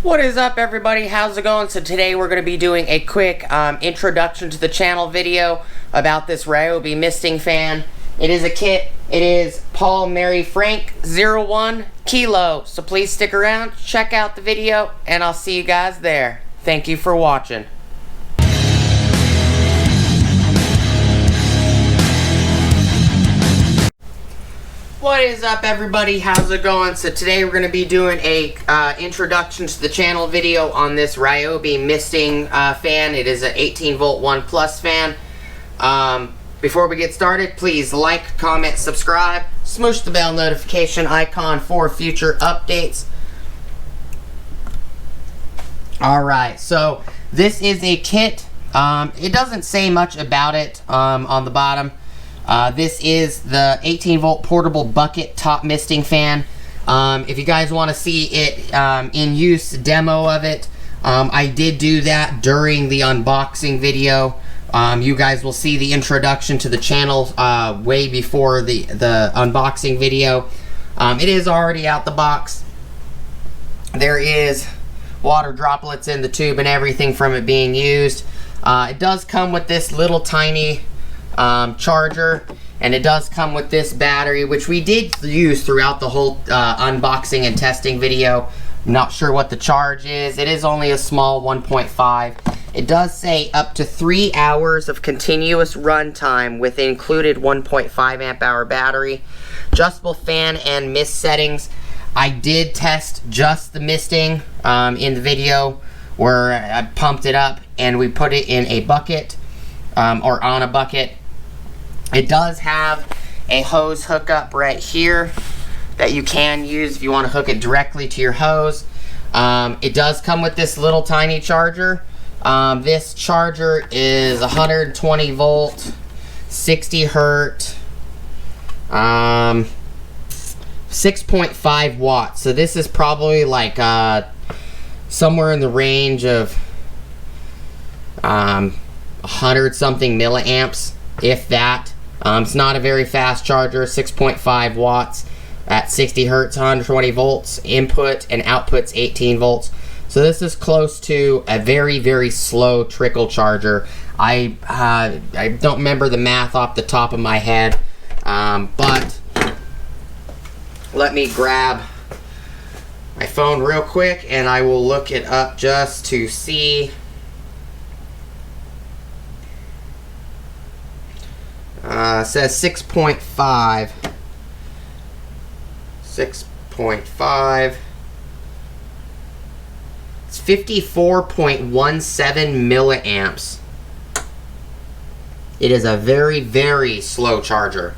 What is up, everybody? How's it going? So today we're going to be doing a quick introduction to the channel video about this Ryobi misting fan. It is a kit. It is Paul Mary Frank 01 Kilo. So please stick around, check out the video, and I'll see you guys there. Thank you for watching. What is up, everybody? How's it going? So today we're going to be doing a introduction to the channel video on this Ryobi misting fan. It is an 18 volt 1 plus fan. Before we get started, please like, comment, subscribe, smoosh the bell notification icon for future updates. Alright, so this is a kit. It doesn't say much about it on the bottom. This is the 18 volt portable bucket top misting fan. If you guys want to see it in use, demo of it, I did do that during the unboxing video. You guys will see the introduction to the channel way before the unboxing video. It is already out the box. There is water droplets in the tube and everything from it being used. It does come with this little tiny charger, and it does come with this battery, which we did use throughout the whole unboxing and testing video. I'm not sure what the charge is. It is only a small 1.5. It does say up to 3 hours of continuous run time with included 1.5 amp hour battery. Adjustable fan and mist settings. I did test just the misting in the video where I pumped it up and we put it in a bucket or on a bucket. It does have a hose hookup right here that you can use if you want to hook it directly to your hose. It does come with this little tiny charger. This charger is 120 volt, 60 hertz, 6.5 watts. So this is probably like somewhere in the range of 100 something milliamps, if that. It's not a very fast charger. 6.5 watts at 60 hertz, 120 volts input, and output's 18 volts. So this is close to a very, very slow trickle charger. I don't remember the math off the top of my head, but let me grab my phone real quick and I will look it up just to see. It says 6.5. 6.5. It's 54.17 milliamps. It is a very, very slow charger.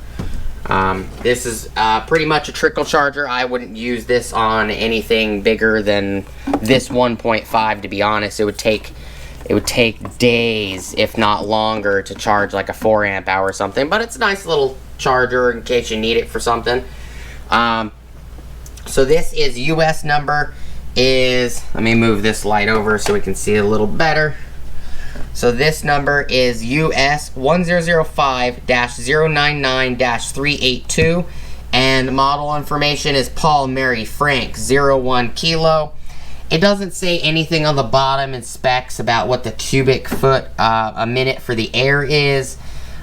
This is pretty much a trickle charger. I wouldn't use this on anything bigger than this 1.5, to be honest. It would take days, if not longer, to charge like a 4 amp hour or something. But it's a nice little charger in case you need it for something. So this is US number is, let me move this light over so we can see it a little better. So this number is US 1005-099-382, and model information is Paul Mary Frank 01 Kilo. It doesn't say anything on the bottom in specs about what the cubic foot a minute for the air is.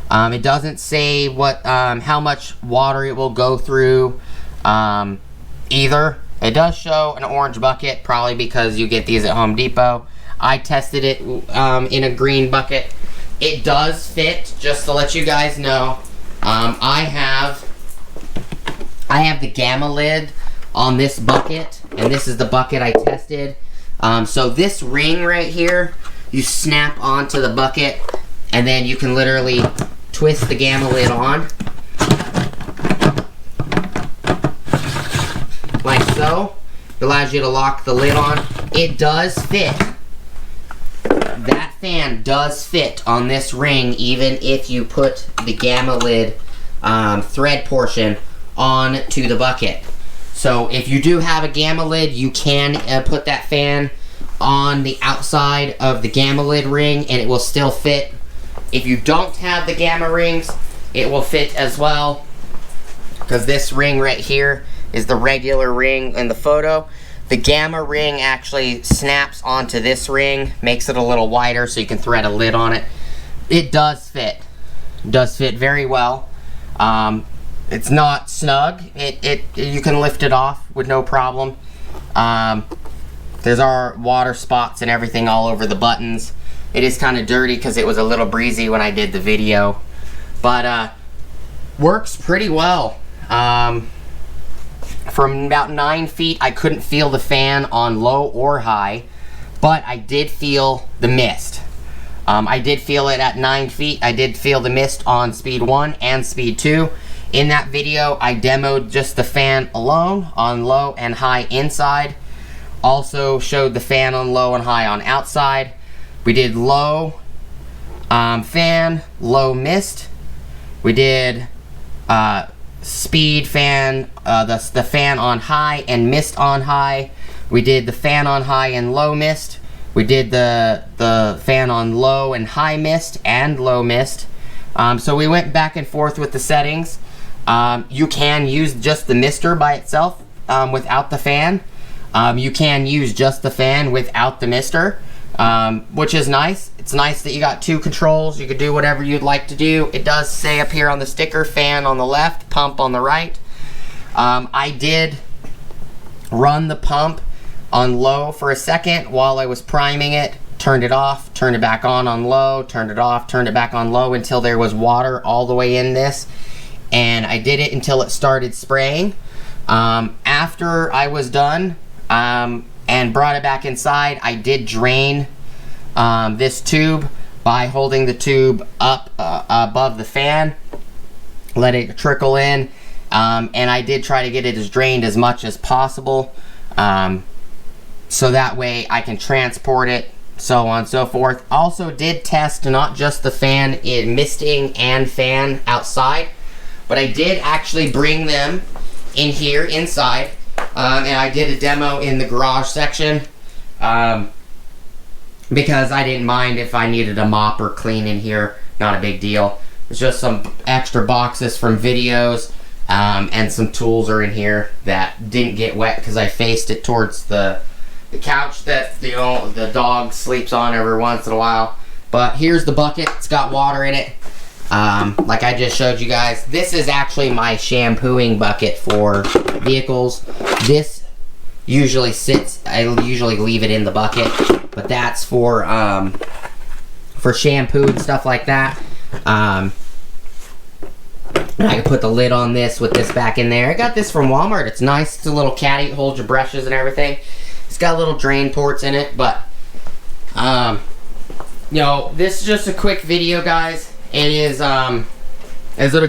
It doesn't say what how much water it will go through either. It does show an orange bucket, probably because you get these at Home Depot. I tested it in a green bucket. It does fit, just to let you guys know. I have the gamma lid on this bucket, and this is the bucket I tested. So this ring right here, you snap onto the bucket, and then you can literally twist the gamma lid on, like so. It allows you to lock the lid on. It does fit. That fan does fit on this ring, even if you put the gamma lid thread portion on to the bucket. So if you do have a gamma lid, you can put that fan on the outside of the gamma lid ring and it will still fit. If you don't have the gamma rings, it will fit as well, because this ring right here is the regular ring in the photo. The gamma ring actually snaps onto this ring, makes it a little wider so you can thread a lid on it. It does fit. It does fit very well. It's not snug. You can lift it off with no problem. There's our water spots and everything all over the buttons. It is kind of dirty because it was a little breezy when I did the video. But works pretty well. From about 9 feet, I couldn't feel the fan on low or high, but I did feel the mist. I did feel it at 9 feet. I did feel the mist on speed 1 and speed 2. In that video, I demoed just the fan alone on low and high inside. Also showed the fan on low and high on outside. We did low fan, low mist. We did speed fan, the fan on high and mist on high. We did the fan on high and low mist. We did the fan on low and high mist and low mist. So we went back and forth with the settings. You can use just the mister by itself without the fan. You can use just the fan without the mister, which is nice. It's nice that you got 2 controls. You could do whatever you'd like to do. It does say up here on the sticker, fan on the left, pump on the right. I did run the pump on low for a second while I was priming it. Turned it off, turned it back on low, turned it off, turned it back on low until there was water all the way in this. And I did it until it started spraying. After I was done and brought it back inside, I did drain this tube by holding the tube up above the fan, let it trickle in, and I did try to get it as drained as much as possible, so that way I can transport it, so on and so forth. Also did test not just the fan in misting and fan outside, but I did actually bring them in here inside, and I did a demo in the garage section, because I didn't mind if I needed a mop or clean in here. Not a big deal. It's just some extra boxes from videos, and some tools are in here that didn't get wet because I faced it towards the couch that the dog sleeps on every once in a while. But here's the bucket. It's got water in it. Like I just showed you guys. This is actually my shampooing bucket for vehicles. This usually sits, I usually leave it in the bucket, but that's for shampoo and stuff like that. And I can put the lid on this with this back in there. I got this from Walmart. It's nice. It's a little caddy. It holds your brushes and everything. It's got little drain ports in it, but you know, this is just a quick video, guys. It is is it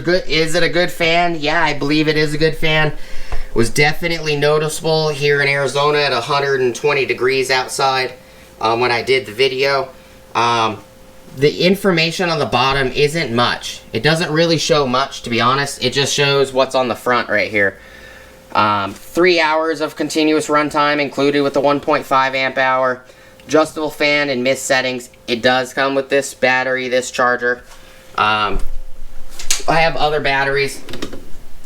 a good fan? Yeah, I believe it is a good fan. It was definitely noticeable here in Arizona at 120 degrees outside when I did the video. The information on the bottom isn't much. It doesn't really show much, to be honest. It just shows what's on the front right here. 3 hours of continuous runtime included with the 1.5 amp hour. Adjustable fan and mist settings. It does come with this battery, this charger. I have other batteries.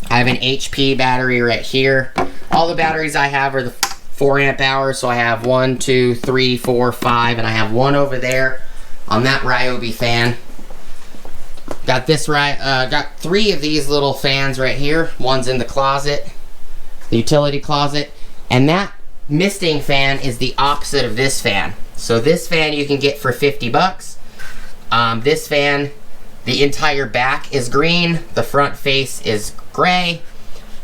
I have an HP battery right here. All the batteries I have are the 4 amp hours, so I have 1, 2, 3, 4, 5, and I have one over there on that Ryobi fan. Got this got 3 of these little fans right here. One's in the closet, the utility closet, and that misting fan is the opposite of this fan. So this fan you can get for 50 bucks. This fan, the entire back is green, the front face is gray.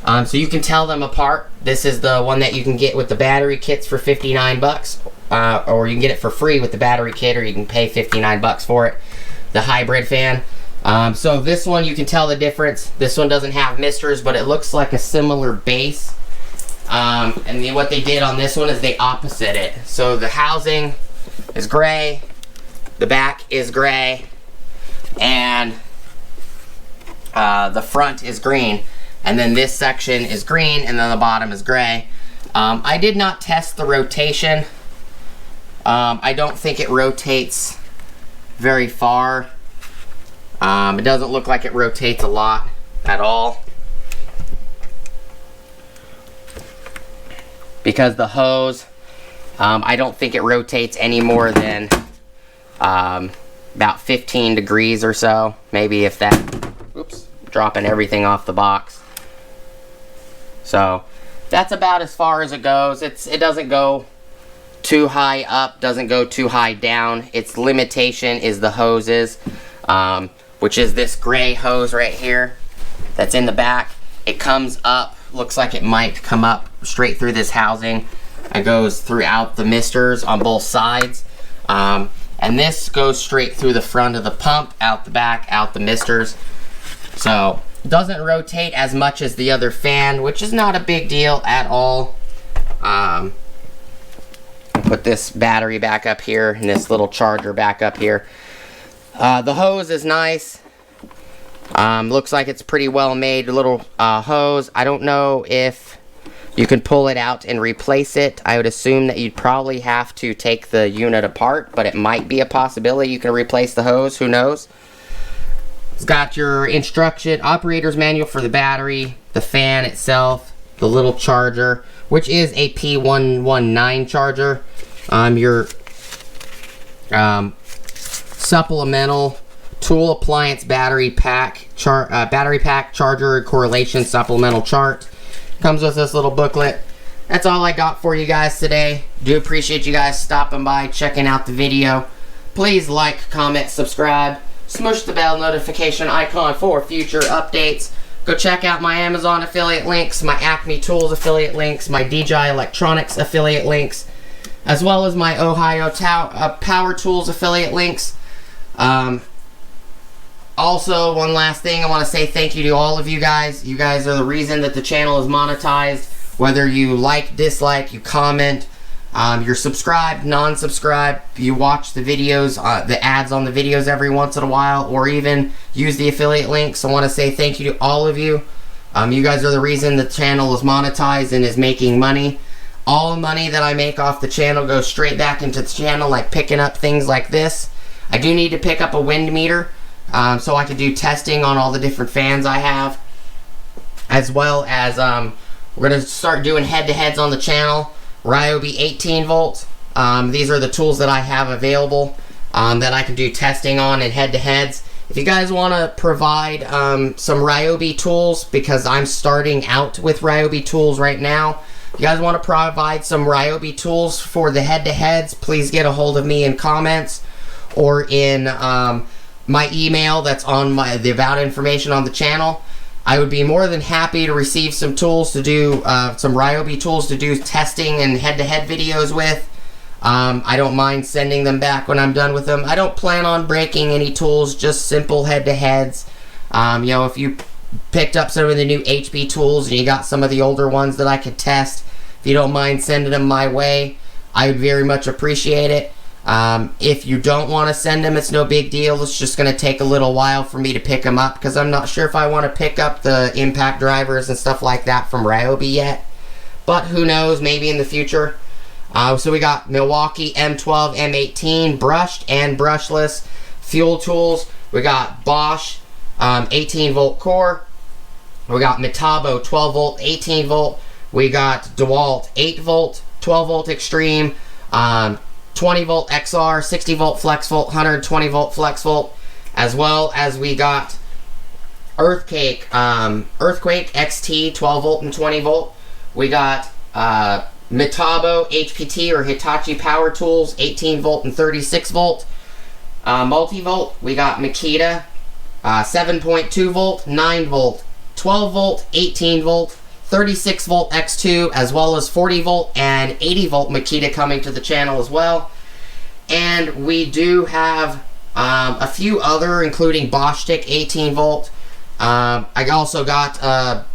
So you can tell them apart. This is the one that you can get with the battery kits for 59 bucks. Or you can get it for free with the battery kit, or you can pay 59 bucks for it. The hybrid fan. So this one, you can tell the difference. This one doesn't have misters, but it looks like a similar base. And what they did on this one is they opposite it. So the housing is gray, the back is gray, and the front is green. And then this section is green, and then the bottom is gray. I did not test the rotation. I don't think it rotates very far. It doesn't look like it rotates a lot at all. because the hose, I don't think it rotates any more than about 15 degrees or so, maybe if that. Oops, dropping everything off the box. So that's about as far as it goes. It doesn't go too high up, doesn't go too high down. Its limitation is the hoses, which is this gray hose right here that's in the back. It comes up, looks like it might come up straight through this housing. It goes throughout the misters on both sides. And this goes straight through the front of the pump, out the back, out the misters. So it doesn't rotate as much as the other fan, which is not a big deal at all. Put this battery back up here and this little charger back up here. The hose is nice. Looks like it's pretty well made little hose. I don't know if you can pull it out and replace it. I would assume that you'd probably have to take the unit apart, but it might be a possibility you can replace the hose. Who knows? It's got your instruction, operator's manual for the battery, the fan itself, the little charger, which is a P119 charger. Your supplemental tool appliance battery pack charger correlation supplemental chart. Comes with this little booklet. That's all I got for you guys today. Do appreciate you guys stopping by, checking out the video. Please like, comment, subscribe, smush the bell notification icon for future updates. Go check out my Amazon affiliate links, my Acme Tools affiliate links, my DJI Electronics affiliate links, as well as my Ohio Power Tools affiliate links. Also, one last thing, I want to say thank you to all of you guys. You guys are the reason that the channel is monetized. Whether you like, dislike, you comment, you're subscribed, non-subscribed, you watch the videos, the ads on the videos every once in a while, or even use the affiliate links. I want to say thank you to all of you. You guys are the reason the channel is monetized and is making money. All the money that I make off the channel goes straight back into the channel, like picking up things like this. I do need to pick up a wind meter, so I can do testing on all the different fans I have, as well as we're going to start doing head-to-heads on the channel. Ryobi 18 volt. These are the tools that I have available that I can do testing on and head-to-heads. If you guys want to provide some Ryobi tools, because I'm starting out with Ryobi tools right now, if you guys want to provide some Ryobi tools for the head-to-heads, please get a hold of me in comments or in my email that's on the about information on the channel. I would be more than happy to receive some tools to do, some Ryobi tools to do testing and head-to-head videos with. I don't mind sending them back when I'm done with them. I don't plan on breaking any tools, just simple head-to-heads. You know, if you picked up some of the new HP tools and you got some of the older ones that I could test, if you don't mind sending them my way, I would very much appreciate it. If you don't want to send them, it's no big deal. It's just going to take a little while for me to pick them up, because I'm not sure if I want to pick up the impact drivers and stuff like that from Ryobi yet. But who knows, maybe in the future. So we got Milwaukee M12, M18 brushed and brushless fuel tools. We got Bosch 18 volt core. We got Metabo 12 volt, 18 volt. We got DeWalt 8 volt, 12 volt extreme. 20 volt XR, 60 volt flex volt, 120 volt flex volt, as well as we got Earthquake XT 12 volt and 20 volt. We got Metabo HPT or Hitachi Power Tools 18 volt and 36 volt. Multi-volt, we got Makita 7.2 volt, 9 volt, 12 volt, 18 volt, 36 volt X2, as well as 40 volt and 80 volt Makita coming to the channel as well. And we do have a few other, including Bosch Stick 18 volt. I also got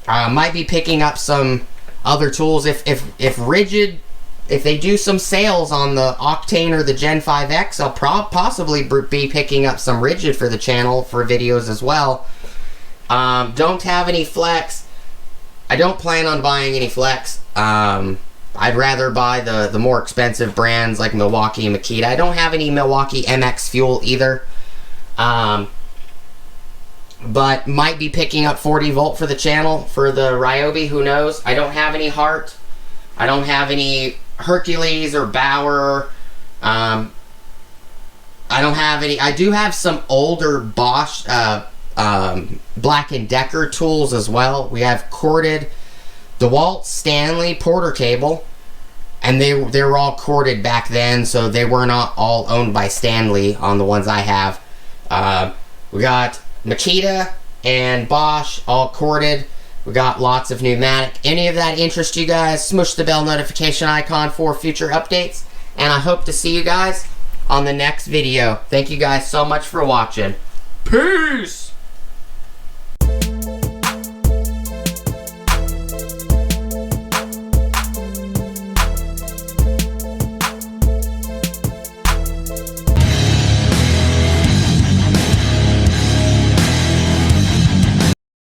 might be picking up some other tools if Rigid, if they do some sales on the Octane or the Gen 5X, I'll possibly be picking up some Rigid for the channel for videos as well. Don't have any Flex. I don't plan on buying any Flex. I'd rather buy the more expensive brands like Milwaukee and Makita. I don't have any Milwaukee MX fuel either. but might be picking up 40 volt for the channel for the Ryobi. Who knows? I don't have any Hart. I don't have any Hercules or Bauer. I don't have any. I do have some older Bosch Black & Decker tools as well. We have corded DeWalt Stanley Porter cable, and they were all corded back then, so they were not all owned by Stanley on the ones I have. We got Makita and Bosch all corded. We got lots of pneumatic. Any of that interest you guys, smush the bell notification icon for future updates, and I hope to see you guys on the next video. Thank you guys so much for watching. Peace!